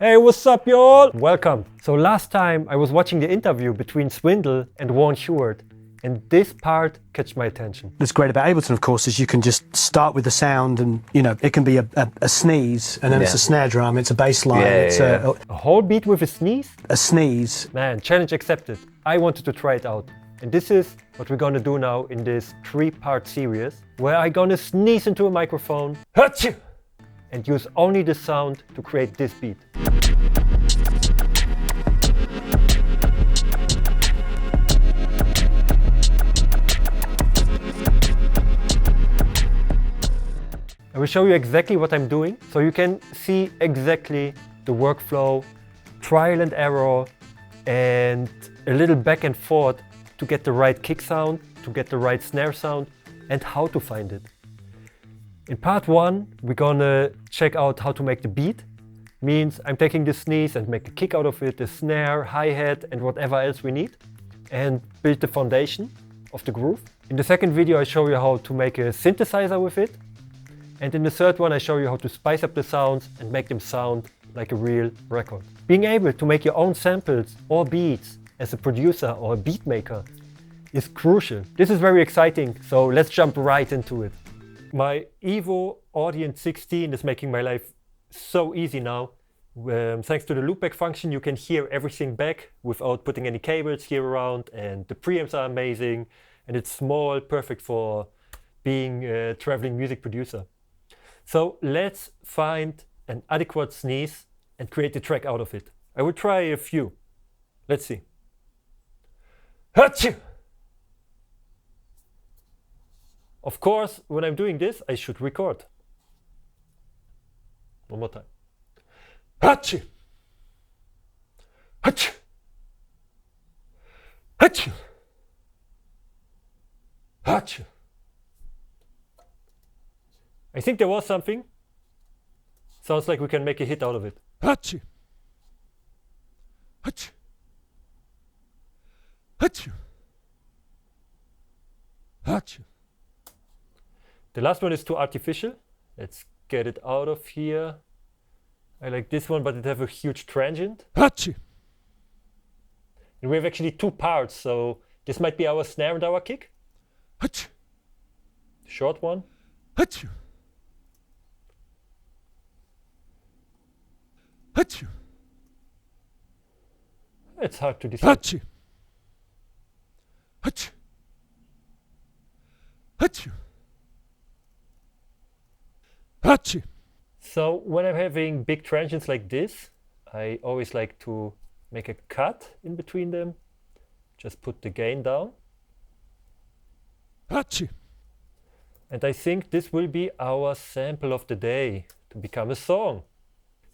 Hey, what's up, y'all? Welcome. So last time I was watching the interview between Swindle and Warren Stewart, and this part catch my attention. What's great about Ableton, of course, is you can just start with the sound, and it can be a sneeze, and then it's a snare drum, it's a bass line, it's a whole beat with a sneeze? A sneeze. Man, challenge accepted. I wanted to try it out. And this is what we're gonna do now in this 3-part series, where I'm gonna sneeze into a microphone, Achoo! And use only the sound to create this beat. I will show you exactly what I'm doing, so you can see exactly the workflow, trial and error, and a little back and forth to get the right kick sound, to get the right snare sound, and how to find it. In part 1, we're gonna check out how to make the beat. Means I'm taking the sneeze and make the kick out of it, the snare, hi-hat, and whatever else we need, and build the foundation of the groove. In the second video, I show you how to make a synthesizer with it. And in the third one, I show you how to spice up the sounds and make them sound like a real record. Being able to make your own samples or beats as a producer or a beat maker is crucial. This is very exciting, so let's jump right into it. My EVO Audio 16 is making my life so easy now. Thanks to the loopback function, you can hear everything back without putting any cables here around, and the preamps are amazing, and it's small, perfect for being a traveling music producer. So let's find an adequate sneeze and create a track out of it. I will try a few. Let's see. Achoo! Of course, when I'm doing this, I should record. One more time. Achoo! Achoo! Achoo! Achoo! I think there was something. Sounds like we can make a hit out of it. Achoo! Achoo! Achoo! Achoo! The last one is too artificial. Let's get it out of here. I like this one, but it has a huge transient. Achoo! And we have actually 2 parts, so this might be our snare and our kick. Achoo! Short one. Achoo! Achoo! It's hard to decide. Achoo! Achoo! Achoo! Achoo! So when I'm having big transients like this, I always like to make a cut in between them. Just put the gain down. Achoo! And I think this will be our sample of the day to become a song.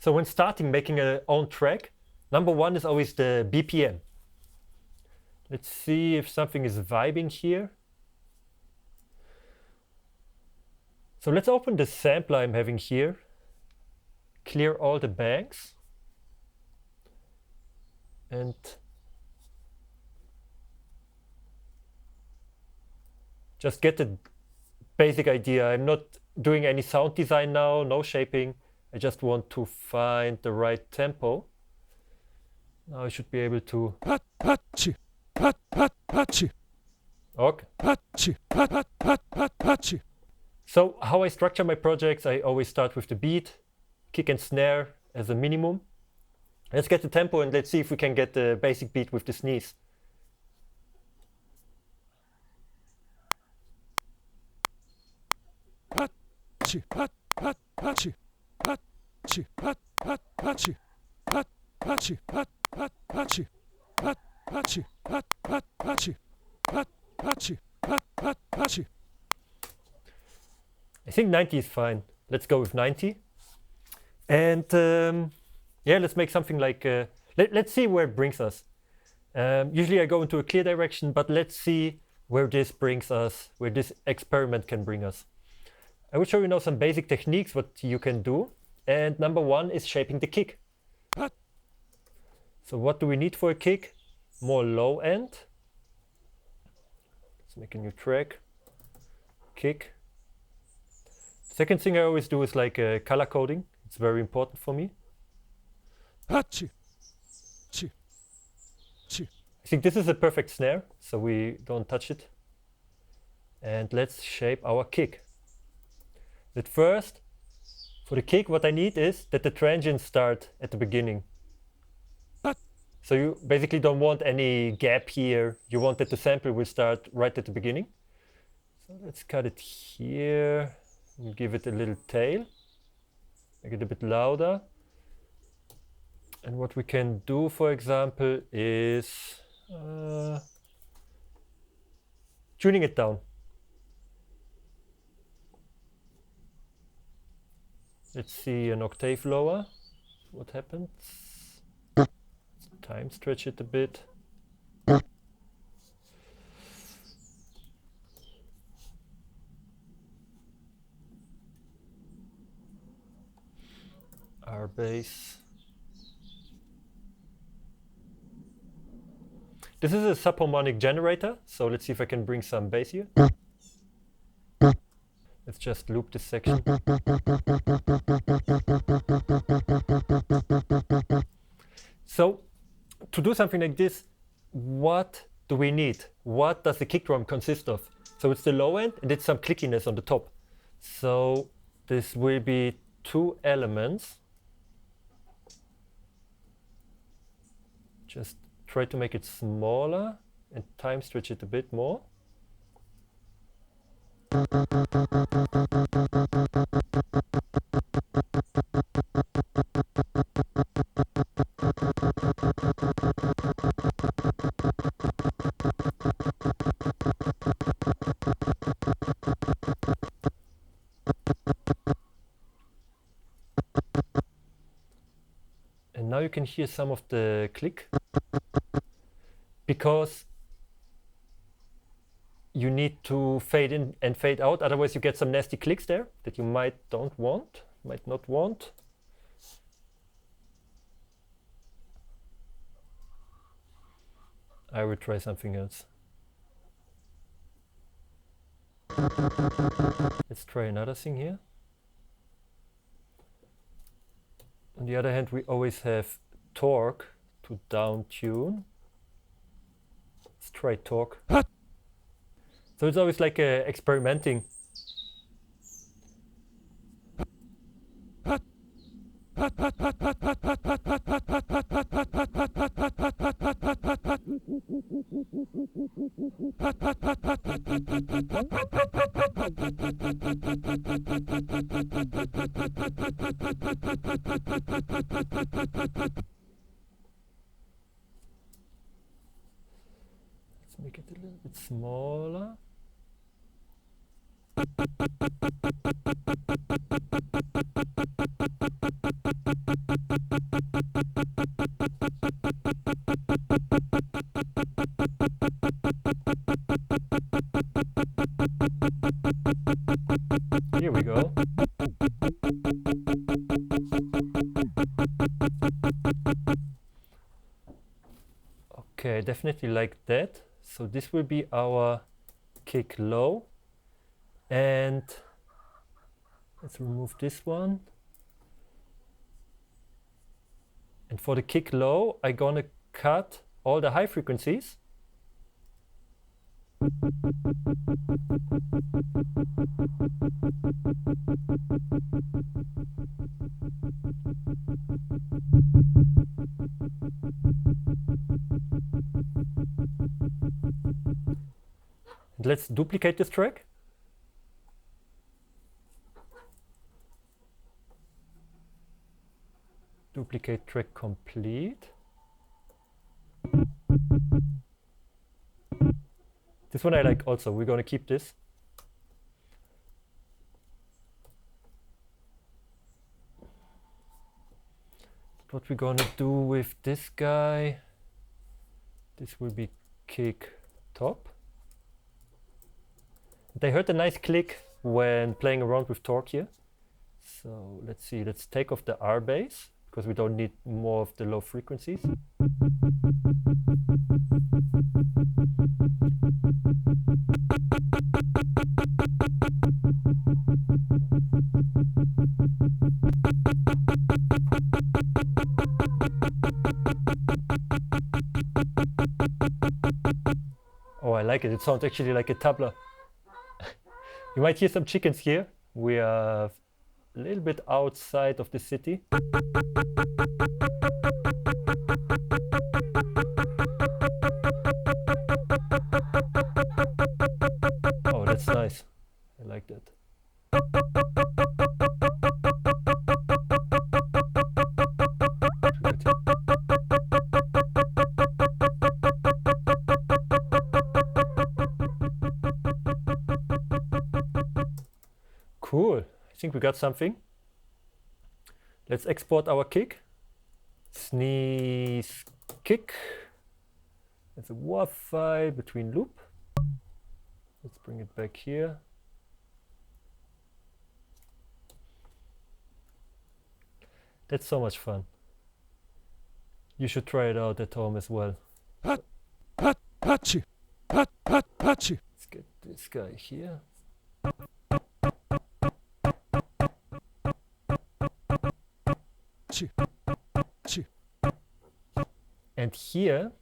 So when starting making our own track, number 1 is always the BPM. Let's see if something is vibing here. So let's open the sampler I'm having here, clear all the banks, and just get the basic idea. I'm not doing any sound design now, no shaping. I just want to find the right tempo. Now I should be able to. Okay. So how I structure my projects, I always start with the beat, kick and snare as a minimum. Let's get the tempo and let's see if we can get the basic beat with the sneeze. I think 90 is fine. Let's go with 90. And yeah, let's make something like, let's see where it brings us. Usually I go into a clear direction, but let's see where this brings us, where this experiment can bring us. I will show you now some basic techniques, what you can do. And number 1 is shaping the kick. So what do we need for a kick? More low end. Let's make a new track. Kick. Second thing I always do is like color coding. It's very important for me. I think this is a perfect snare, so we don't touch it. And let's shape our kick. At first, for the kick, what I need is that the transients start at the beginning. So you basically don't want any gap here. You want that the sample will start right at the beginning. So let's cut it here and give it a little tail. Make it a bit louder. And what we can do, for example, is tuning it down. Let's see an octave lower. What happens? Time stretch it a bit. Our bass. This is a subharmonic generator, so let's see if I can bring some bass here. Let's just loop this section. So, to do something like this, what do we need? What does the kick drum consist of? So it's the low end and it's some clickiness on the top. So this will be 2 elements. Just try to make it smaller and time stretch it a bit more. And now you can hear some of the click, because you need to fade in and fade out, otherwise you get some nasty clicks there that you might not want. I will try something else. Let's try another thing here. On the other hand, we always have torque to down tune. Let's try torque. So it's always like experimenting. Let's make it a little bit smaller. Here we go. Okay, definitely like that. So this will be our kick low. And let's remove this one. And for the kick low, I'm gonna cut all the high frequencies. And let's duplicate this track. Duplicate track complete. This one I like also. We're going to keep this. What we're going to do with this guy, this will be kick top. And I heard a nice click when playing around with torque here. So let's see, let's take off the R bass, because we don't need more of the low frequencies. like it. It sounds actually like a tabla. You might hear some chickens here. We are a little bit outside of the city. Oh, that's nice. I like that. Cool. I think we got something. Let's export our kick. Sneeze kick. It's a WAV file between loop. Let's bring it back here. That's so much fun. You should try it out at home as well. Let's get this guy here. And here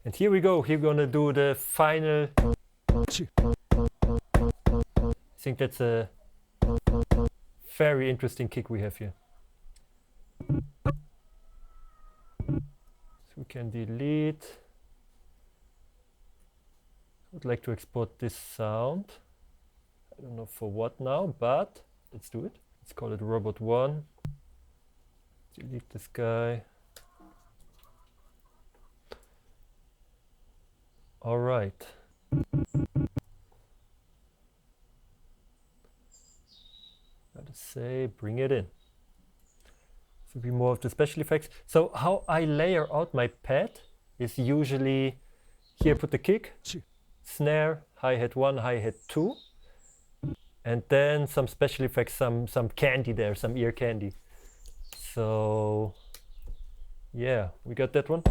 and here we go. Here we're gonna do the final. I think that's a very interesting kick we have here. So we can delete. I would like to export this sound. I don't know for what now, but let's do it. Let's call it robot1. Delete this guy. All right. Gotta say, bring it in. This will be more of the special effects. So how I layer out my pad is usually here put the kick, snare, hi-hat 1, hi-hat 2, and then some special effects, some candy there, some ear candy. So yeah, we got that one.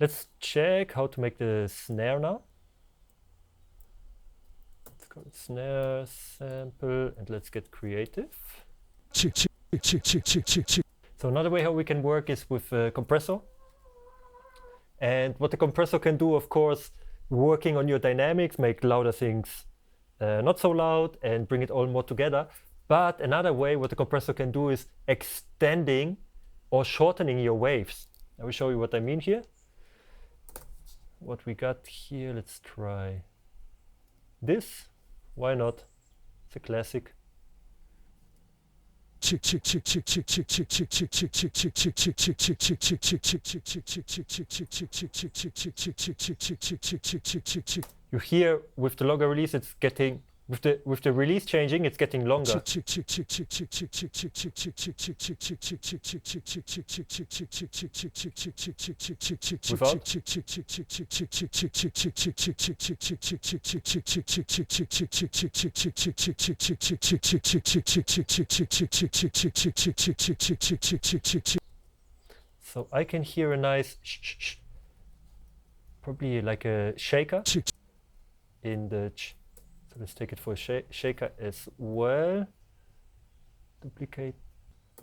Let's check how to make the snare now. Let's go to snare, sample, and let's get creative. So another way how we can work is with a compressor. And what the compressor can do, of course, working on your dynamics, make louder things not so loud and bring it all more together. But another way what the compressor can do is extending or shortening your waves. I will show you what I mean here. What we got here, let's try this. Why not? It's a classic. You hear with the longer release, it's getting with the release changing, it's getting longer. Without. So I can hear a nice probably like a shaker in the so let's take it for a shaker as well. Duplicate.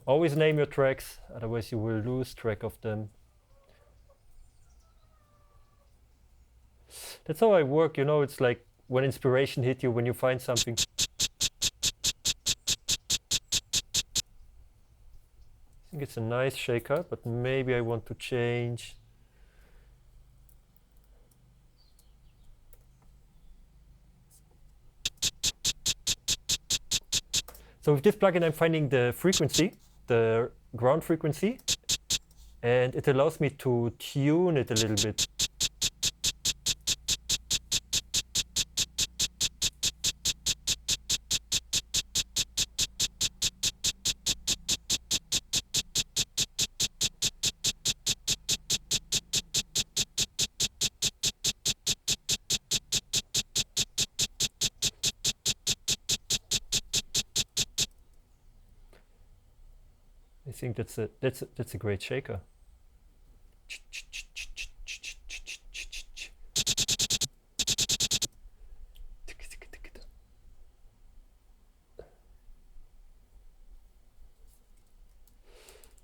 Always name your tracks, otherwise you will lose track of them. That's how I work, you know, it's like when inspiration hits you, when you find something. I think it's a nice shaker, but maybe I want to change. So with this plugin, I'm finding the frequency, the ground frequency, and it allows me to tune it a little bit. think that's a great shaker.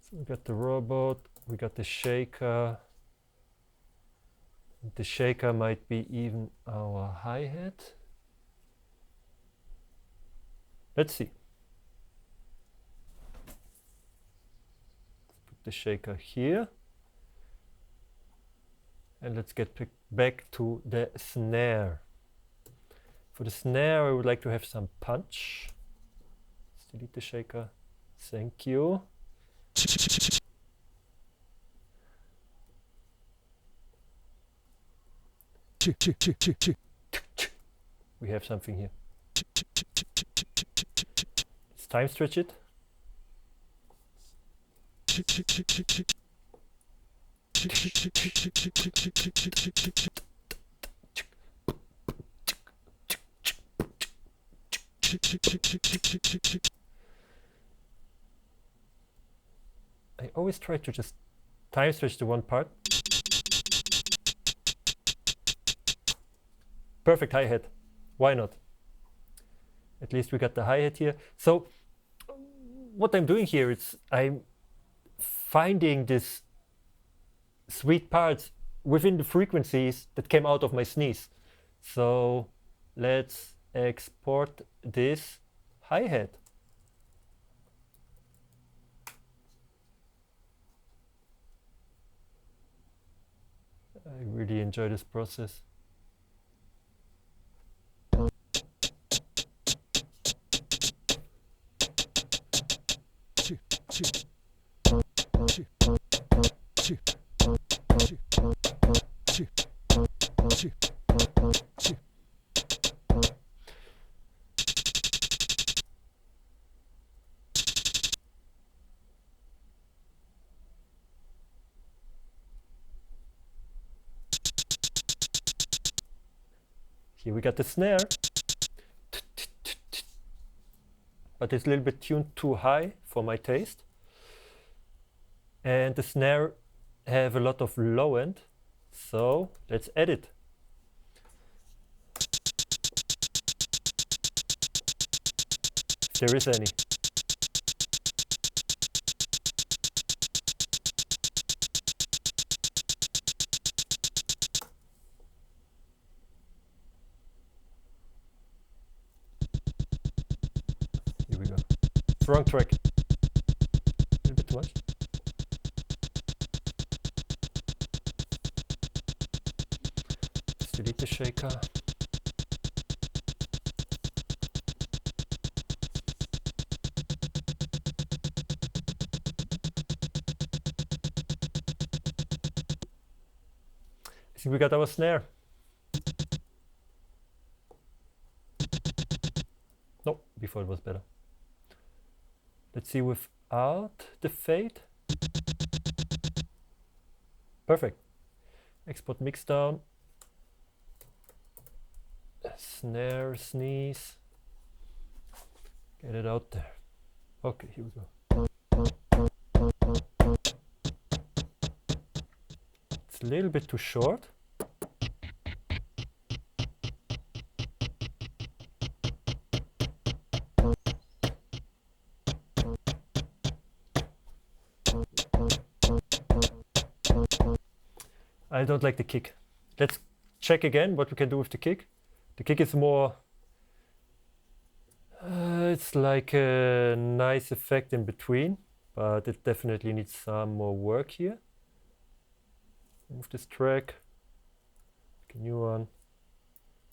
So we got the robot, we got the shaker. The shaker might be even our hi-hat. Let's see. Let's put the shaker here. And let's get back to the snare. For the snare, I would like to have some punch. Let's delete the shaker. Thank you. We have something here. Let's time stretch it. I always try to just time stretch the one part. Perfect hi-hat. Why not? At least we got the hi-hat here. So what I'm doing here is I'm finding these sweet parts within the frequencies that came out of my sneeze. So let's export this hi-hat. I really enjoy this process. Here we got the snare, but it's a little bit tuned too high for my taste. And the snare have a lot of low end, so let's add it. If there is any. Here we go. Wrong track. A little bit too much. Let's delete the shaker. I think we got our snare. No, before it was better. Let's see without the fade. Perfect. Export mix down. Snare, sneeze. Get it out there. Okay, here we go. It's a little bit too short. I don't like the kick. Let's check again what we can do with the kick. The kick is more, it's like a nice effect in between, but it definitely needs some more work here. Move this track, make a new one,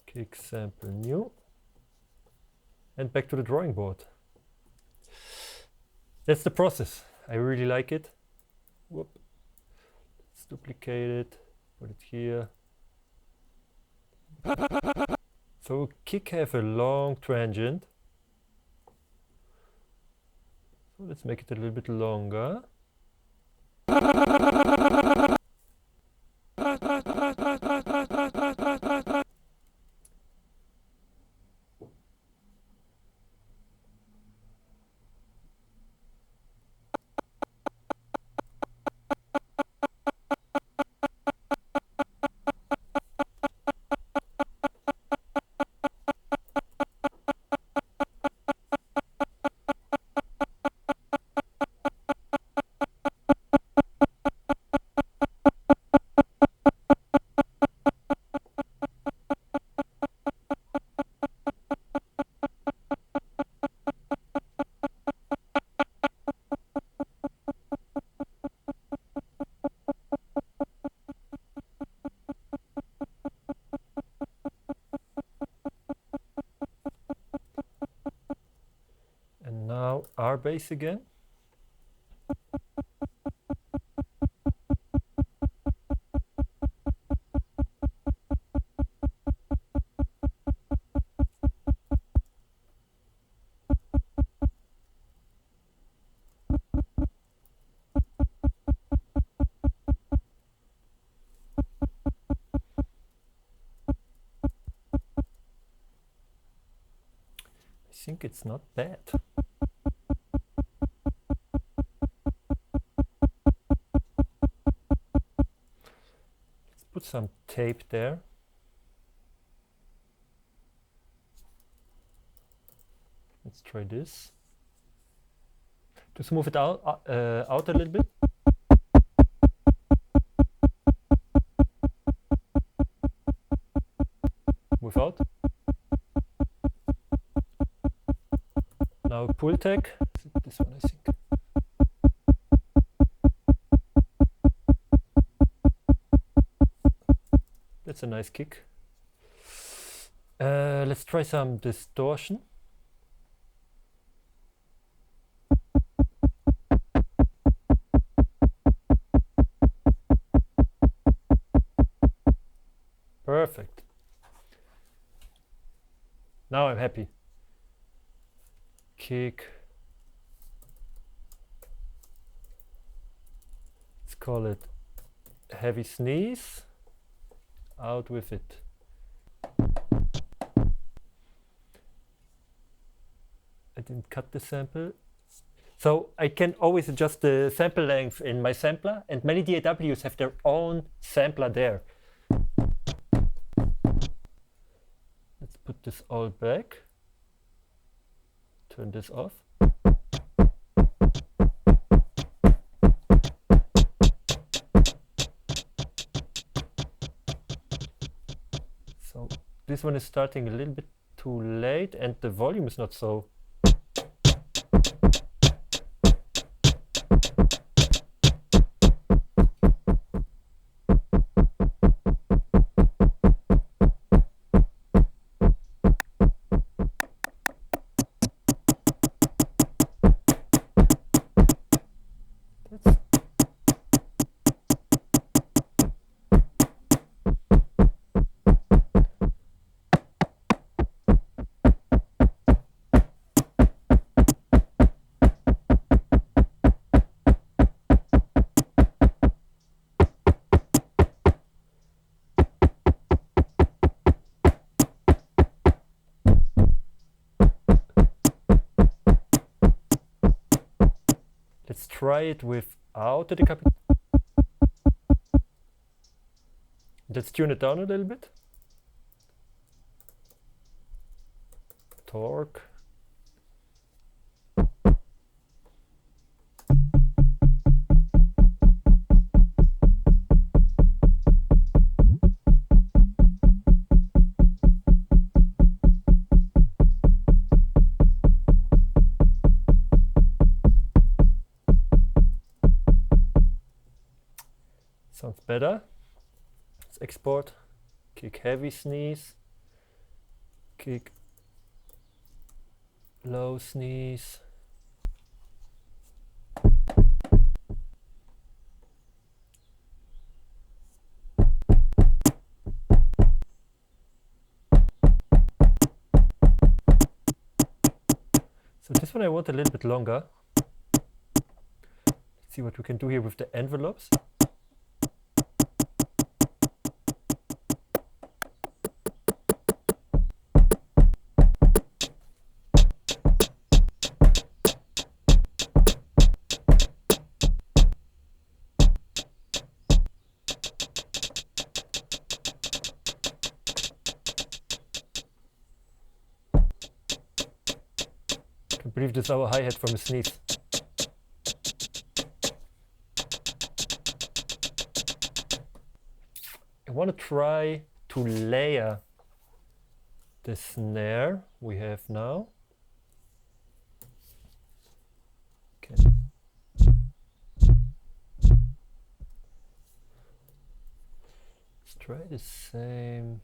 kick sample new, and back to the drawing board. That's the process. I really like it. Whoop. Let's duplicate it, put it here. So kick have a long tangent. So let's make it a little bit longer. R bass again. I think it's not bad. Let's put some tape there. Let's try this. To smooth it out a little bit. Move out. Now pull tag, this one I think. That's a nice kick. Let's try some distortion. Perfect. Now I'm happy. Kick. Let's call it heavy sneeze. Out with it. I didn't cut the sample. So I can always adjust the sample length in my sampler, and many DAWs have their own sampler there. Let's put this all back. Turn this off. So this one is starting a little bit too late and the volume is not so. Let's try it without the decoupling. Let's tune it down a little bit. Torque. Sounds better. Let's export. Kick heavy sneeze. Kick low sneeze. So this one I want a little bit longer. Let's see what we can do here with the envelopes. I believe this is our hi-hat from a sneeze. I want to try to layer the snare we have now. Okay. Let's try the same.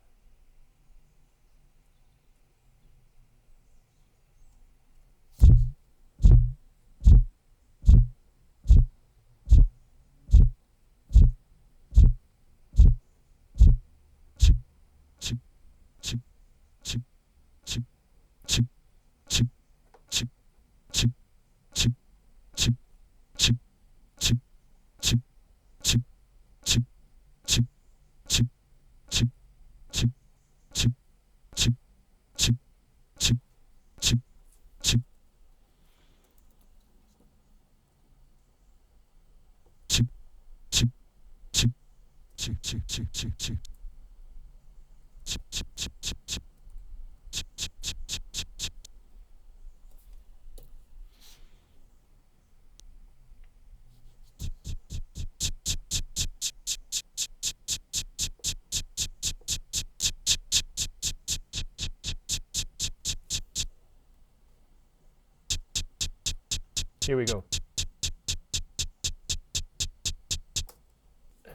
Here we go.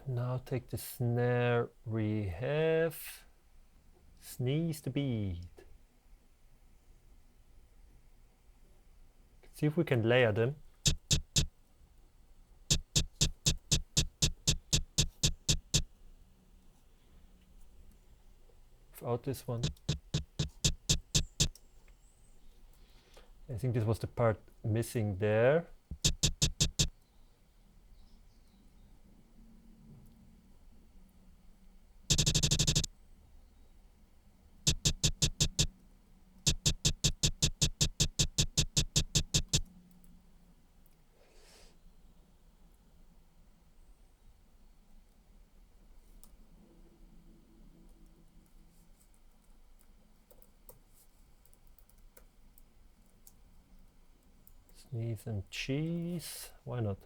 And now take the snare we have. Sneeze the beat. See if we can layer them. Without this one. I think this was the part missing there. Sneeze and cheese, why not?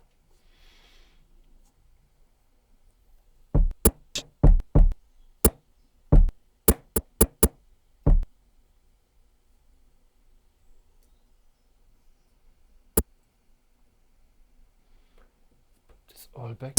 Put this all back.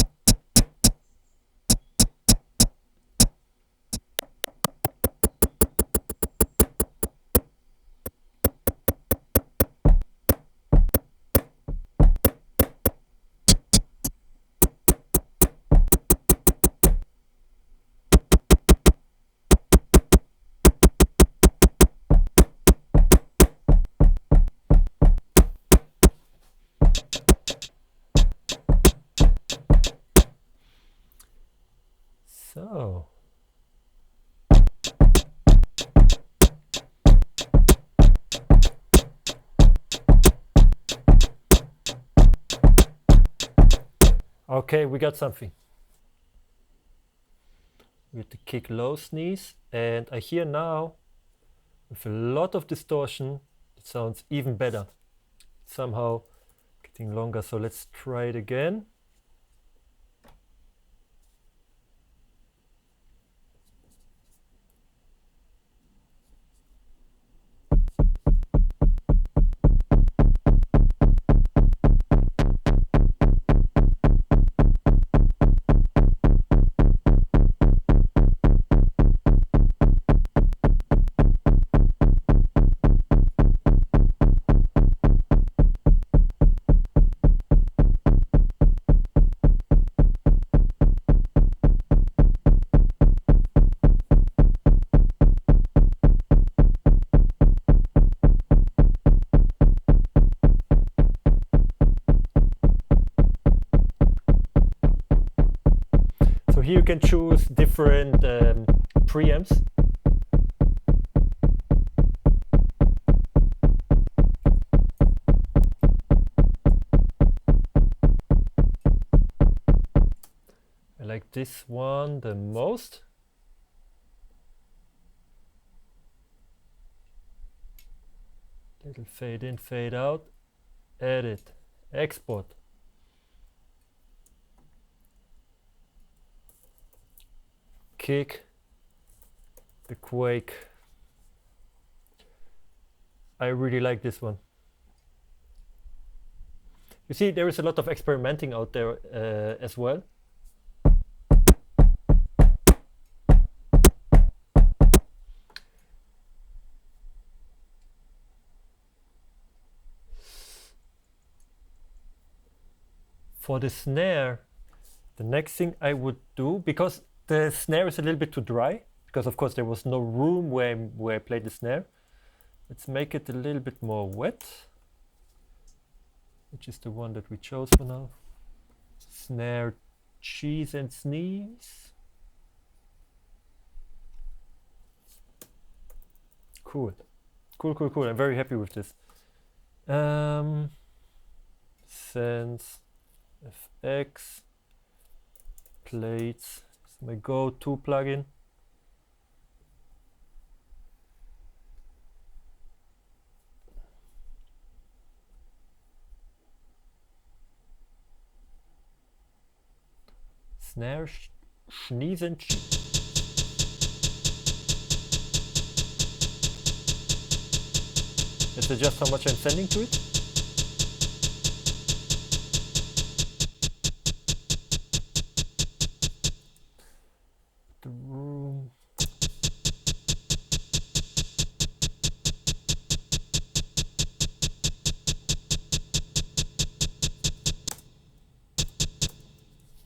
So, okay, we got something. With the kick low sneeze, and I hear now with a lot of distortion it sounds even better. Somehow getting longer, so let's try it again. So here you can choose different preamps. I like this one the most. Little fade in, fade out, edit, export. Kick, the quake. I really like this one. You see, there is a lot of experimenting out there as well. For the snare, the next thing I would do, because the snare is a little bit too dry, because of course there was no room where I played the snare. Let's make it a little bit more wet, which is the one that we chose for now. Snare, cheese and sneeze. Cool. Cool. I'm very happy with this. Sense, FX, plates. It's my go-to plugin. Snare, sneeze and let's adjust how much I'm sending to it. The room.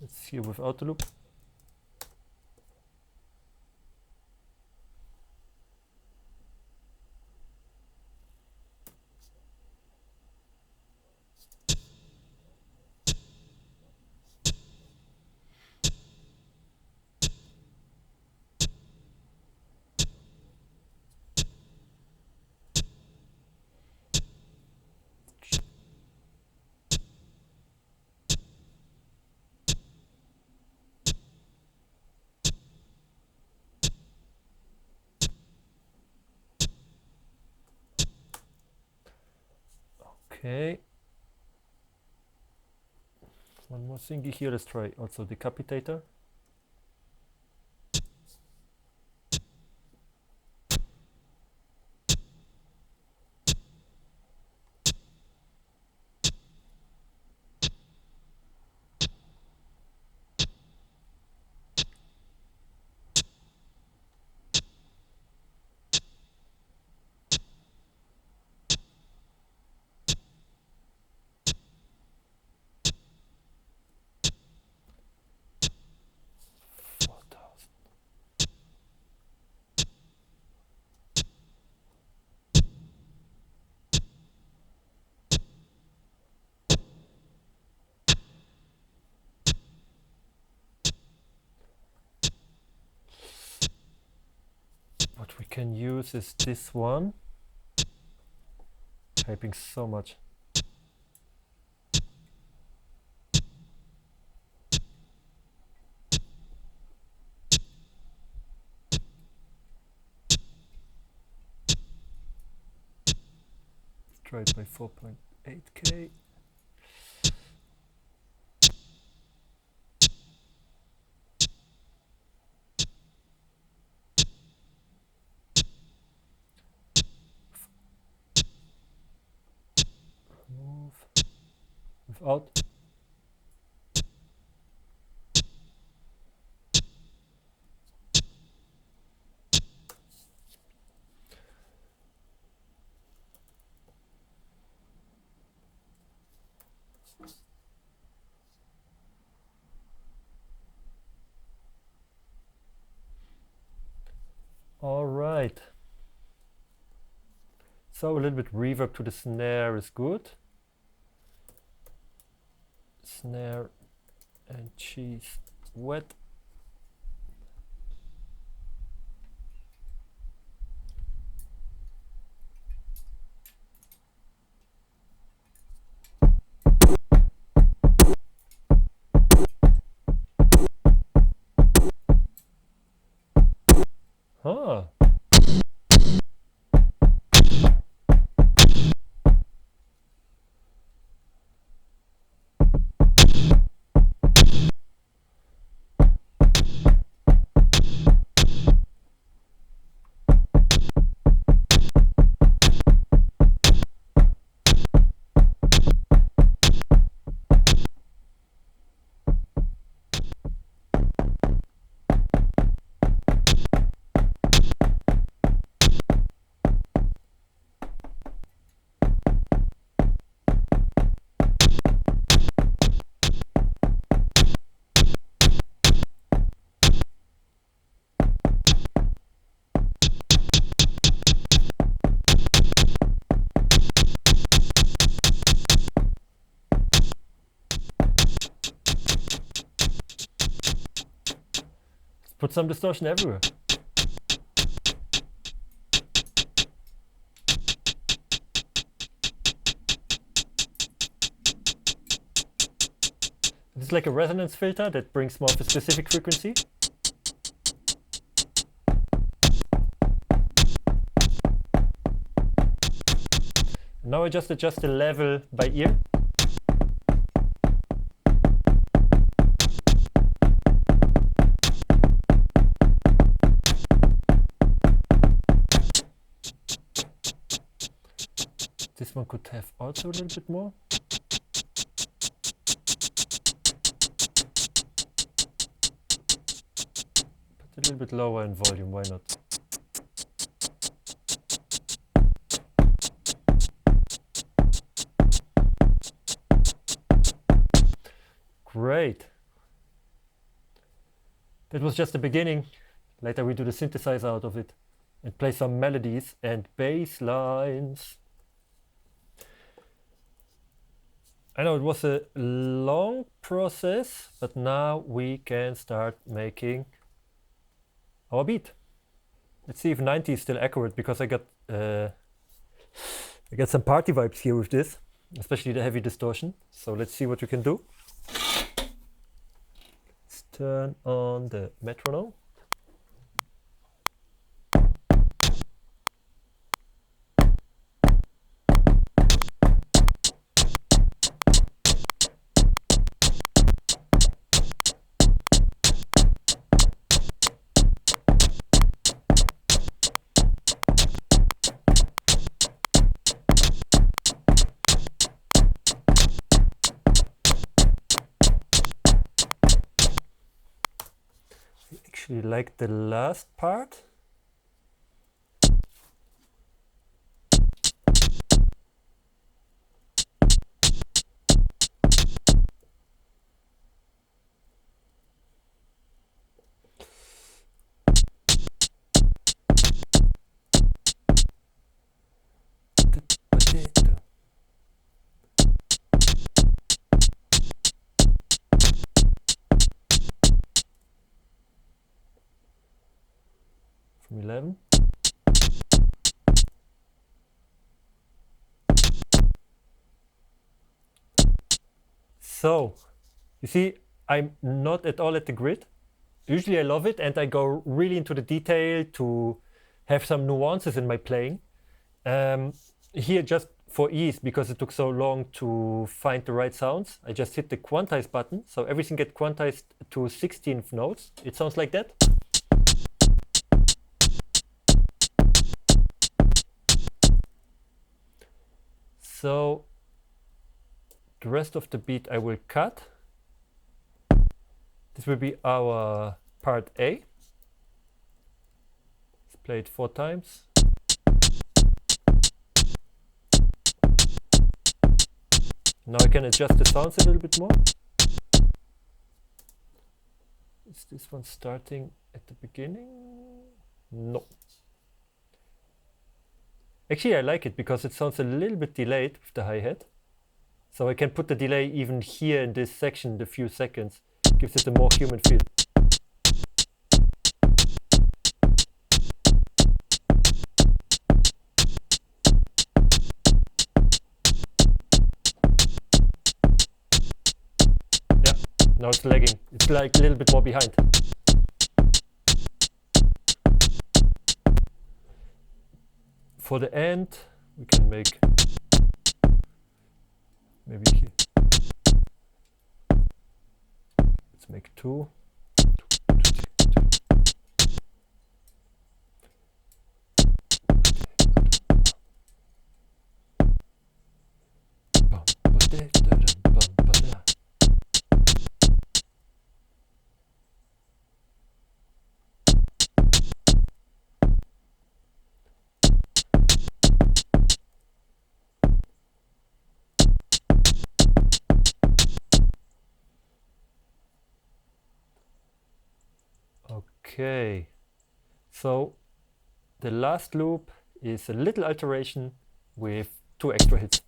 Let's see without the loop. Okay. One more thing here. Let's try also Decapitator. What we can use is this one. Typing so much. Let's try it by 4.8K. Without. All right. So a little bit reverb to the snare is good. Snare and cheese wet. Huh. Put some distortion everywhere. It's like a resonance filter that brings more of a specific frequency. Now I just adjust the level by ear. This one could have also a little bit more. Put a little bit lower in volume, why not? Great. That was just the beginning. Later we do the synthesizer out of it and play some melodies and bass lines. I know it was a long process, but now we can start making our beat. Let's see if 90 is still accurate, because I got some party vibes here with this, especially the heavy distortion. So let's see what we can do. Let's turn on the metronome. Actually like the last part. From 11. So, you see, I'm not at all at the grid. Usually I love it and I go really into the detail to have some nuances in my playing. Here, just for ease, because it took so long to find the right sounds, I just hit the quantize button. So everything gets quantized to 16th notes. It sounds like that. So the rest of the beat I will cut. This will be our part A. Let's play it 4 times. Now I can adjust the sounds a little bit more. Is this one starting at the beginning? No. Actually, I like it because it sounds a little bit delayed with the hi-hat. So I can put the delay even here in this section, the few seconds. Gives it a more human feel. Yeah, now it's lagging. It's like a little bit more behind. For the end, we can make maybe here. Let's make 2. Okay, so the last loop is a little alteration with 2 extra hits.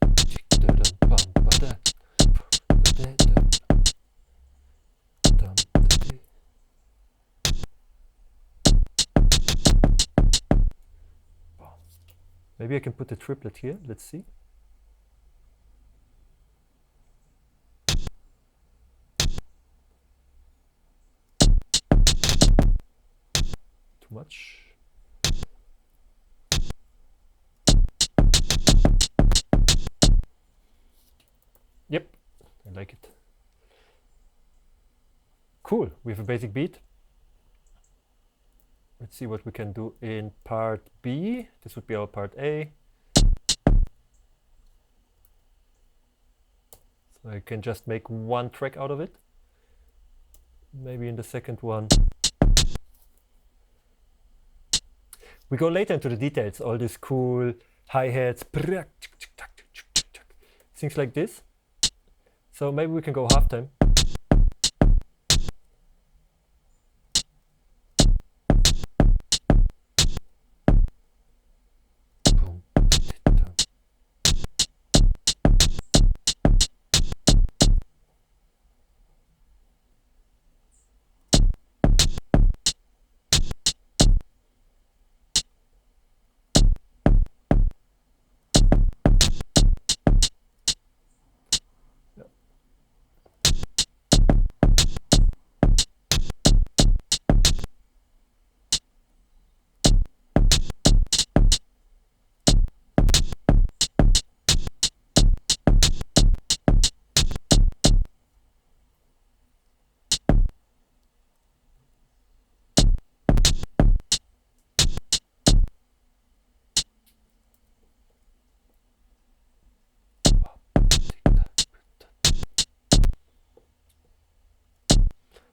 Maybe I can put the triplet here. Let's see. Too much. Yep, I like it. Cool, we have a basic beat. Let's see what we can do in part B. This would be our part A. So I can just make one track out of it. Maybe in the second one. We go later into the details, all these cool hi-hats, things like this. So maybe we can go halftime.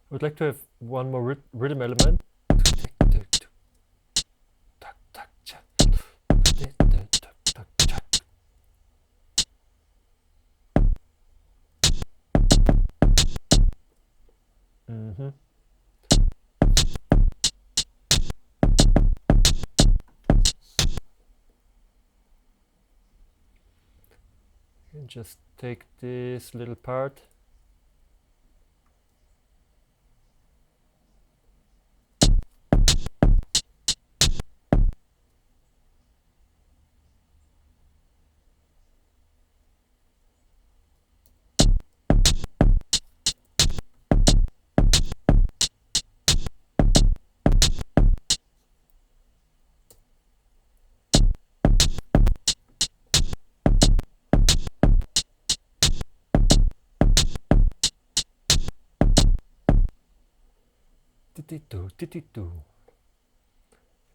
I would like to have one more rhythm element. And just take this little part.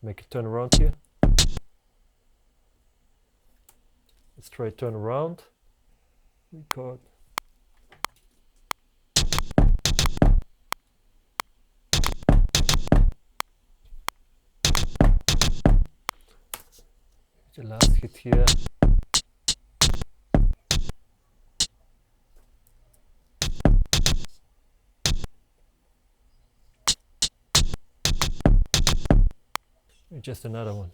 Make it turn around here. Let's try turn around. Record. The last hit here. Just another one.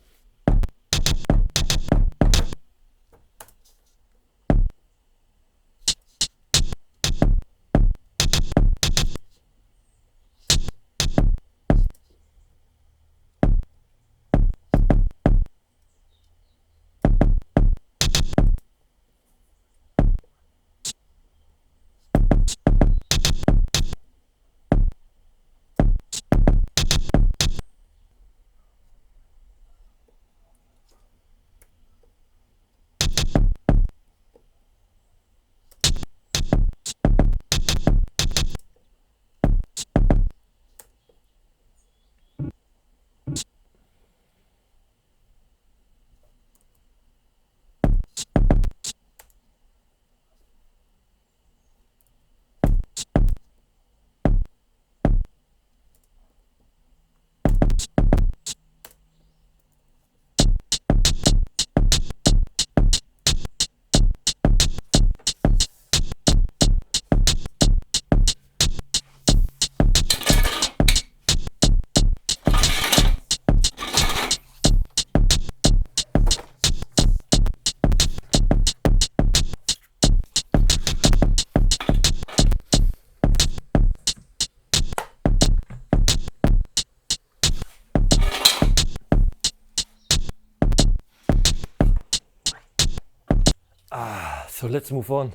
So let's move on.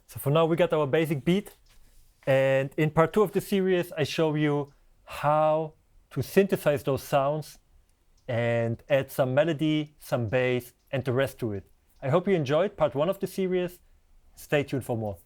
So for now we got our basic beat, and in part 2 of the series I show you how to synthesize those sounds and add some melody, some bass, and the rest to it. I hope you enjoyed part 1 of the series. Stay tuned for more.